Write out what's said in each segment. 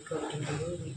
recording dulu nih.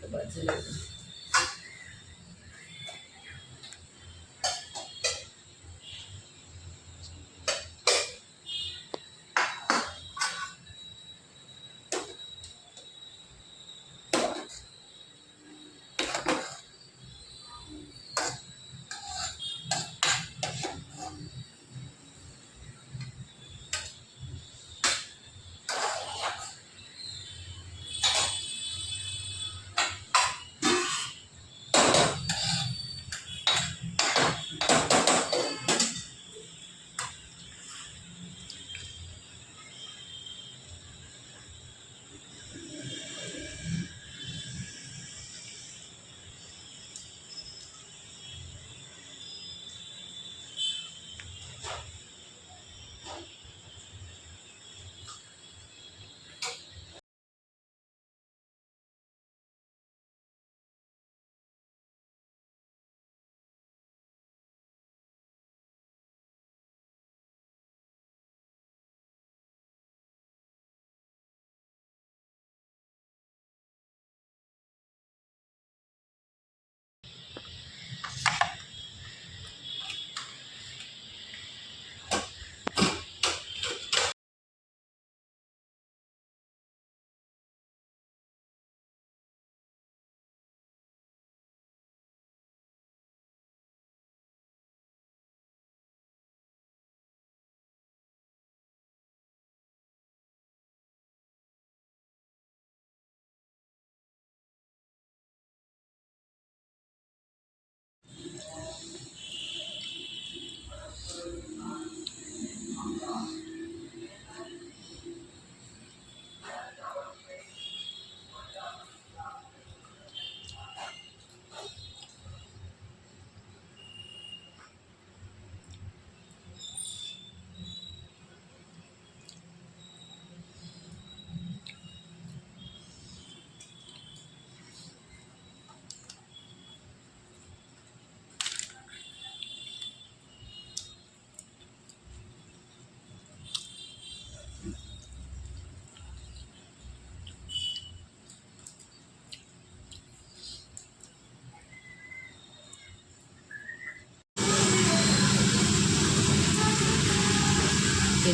Coba dulu.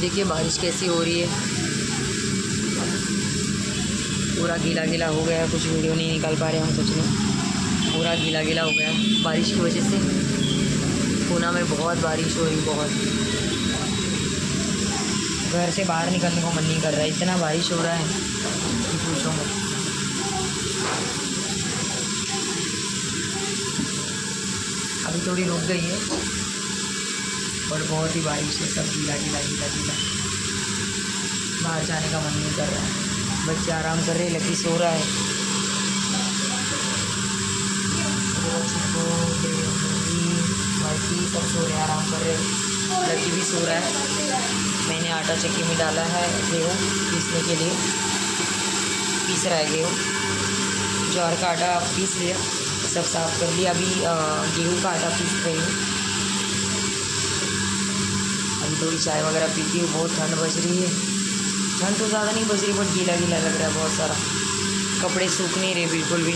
देखिए बारिश कैसी हो रही है, पूरा गीला गीला हो गया। कुछ वीडियो नहीं निकाल पा रहे हम कुछ नहीं, पूरा गीला गीला हो गया बारिश की वजह से। पूना में बहुत बारिश हो रही, बहुत। घर से बाहर निकलने को मन नहीं कर रहा है, इतना बारिश हो रहा है कि पूछो मत। अभी थोड़ी रुक गई है और बहुत ही बारिश है, सब गीला गीला गीला गीला। बाहर जाने का मन नहीं कर रहा है। बच्चे आराम कर रहे, लकी सो रहा है। बाकी सब सो रहे, आराम कर रहे, लकी भी सो रहा है। मैंने आटा चक्की में डाला है गेहूँ पीसने के लिए, पीस रहा है गेहूँ। ज्वार का आटा पीस लिया, सब साफ कर लिया। अभी गेहूँ का आटा पीस रही हूँ। अभी थोड़ी चाय वगैरह पीती हूँ। बहुत ठंड बज रही है, ठंड तो ज़्यादा नहीं बज रही, बट गीला गीला लग रहा है बहुत सारा। कपड़े सूख नहीं रहे बिल्कुल भी।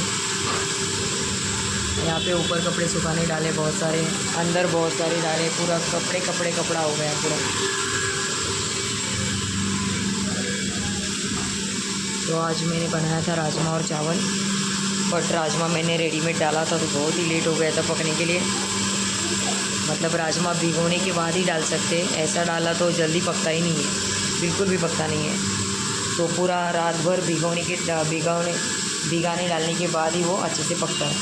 यहाँ पे ऊपर कपड़े सुखाने डाले बहुत सारे, अंदर बहुत सारे डाले, पूरा कपड़े कपड़े कपड़ा हो गया पूरा। तो आज मैंने बनाया था राजमा और चावल, बट राजमा मैंने रेडीमेड डाला था तो बहुत ही लेट हो गया था पकने के लिए। मतलब राजमा भिगोने के बाद ही डाल सकते हैं, ऐसा डाला तो जल्दी पकता ही नहीं है, बिल्कुल भी पकता नहीं है। तो पूरा रात भर भिगाने डालने के बाद ही वो अच्छे से पकता है।